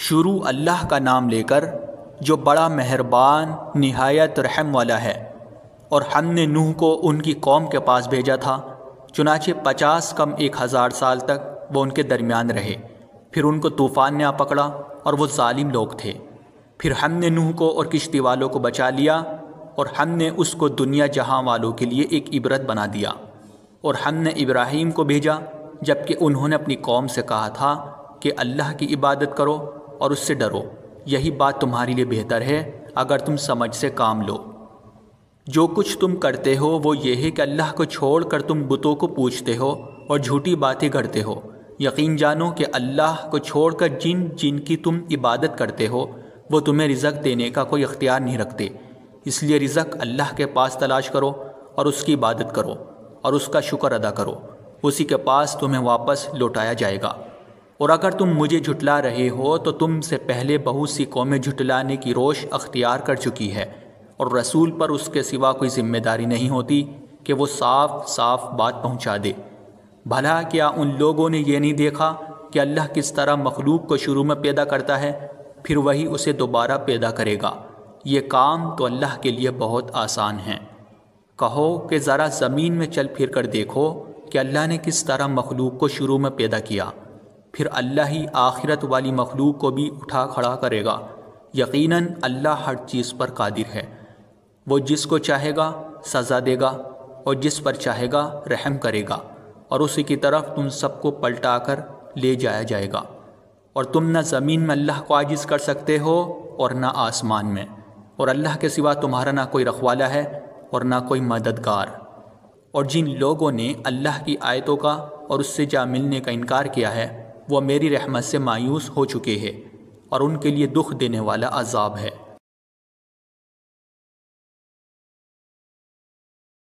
شروع اللہ کا نام لے کر جو بڑا مہربان نہایت رحم والا ہے۔ اور ہم نے نوح کو ان کی قوم کے پاس بھیجا تھا، چنانچہ 50 کم 1000 سال تک وہ ان کے درمیان رہے۔ پھر ان کو طوفان نے آ پکڑا اور وہ ظالم لوگ تھے۔ پھر ہم نے نوح کو اور کشتی والوں کو بچا لیا، اور ہم نے اس کو دنیا جہاں والوں کے لیے ایک عبرت بنا دیا۔ اور ہم نے ابراہیم کو بھیجا جبکہ انہوں نے اپنی قوم سے کہا تھا کہ اللہ کی عبادت کرو اور اس سے ڈرو، یہی بات تمہارے لیے بہتر ہے اگر تم سمجھ سے کام لو۔ جو کچھ تم کرتے ہو وہ یہ ہے کہ اللہ کو چھوڑ کر تم بتوں کو پوجتے ہو اور جھوٹی باتیں کرتے ہو۔ یقین جانو کہ اللہ کو چھوڑ کر جن کی تم عبادت کرتے ہو وہ تمہیں رزق دینے کا کوئی اختیار نہیں رکھتے، اس لیے رزق اللہ کے پاس تلاش کرو اور اس کی عبادت کرو اور اس کا شکر ادا کرو، اسی کے پاس تمہیں واپس لوٹایا جائے گا۔ اور اگر تم مجھے جھٹلا رہے ہو تو تم سے پہلے بہت سی قومیں جھٹلانے کی روش اختیار کر چکی ہے، اور رسول پر اس کے سوا کوئی ذمہ داری نہیں ہوتی کہ وہ صاف صاف بات پہنچا دے۔ بھلا کیا ان لوگوں نے یہ نہیں دیکھا کہ اللہ کس طرح مخلوق کو شروع میں پیدا کرتا ہے، پھر وہی اسے دوبارہ پیدا کرے گا؟ یہ کام تو اللہ کے لیے بہت آسان ہے۔ کہو کہ ذرا زمین میں چل پھر کر دیکھو کہ اللہ نے کس طرح مخلوق کو شروع میں پیدا کیا، پھر اللہ ہی آخرت والی مخلوق کو بھی اٹھا کھڑا کرے گا۔ یقیناً اللہ ہر چیز پر قادر ہے، وہ جس کو چاہے گا سزا دے گا اور جس پر چاہے گا رحم کرے گا، اور اسی کی طرف تم سب کو پلٹا کر لے جایا جائے گا۔ اور تم نہ زمین میں اللہ کو عاجز کر سکتے ہو اور نہ آسمان میں، اور اللہ کے سوا تمہارا نہ کوئی رکھوالا ہے اور نہ کوئی مددگار۔ اور جن لوگوں نے اللہ کی آیتوں کا اور اس سے جا ملنے کا انکار کیا ہے وہ میری رحمت سے مایوس ہو چکے ہیں، اور ان کے لیے دکھ دینے والا عذاب ہے۔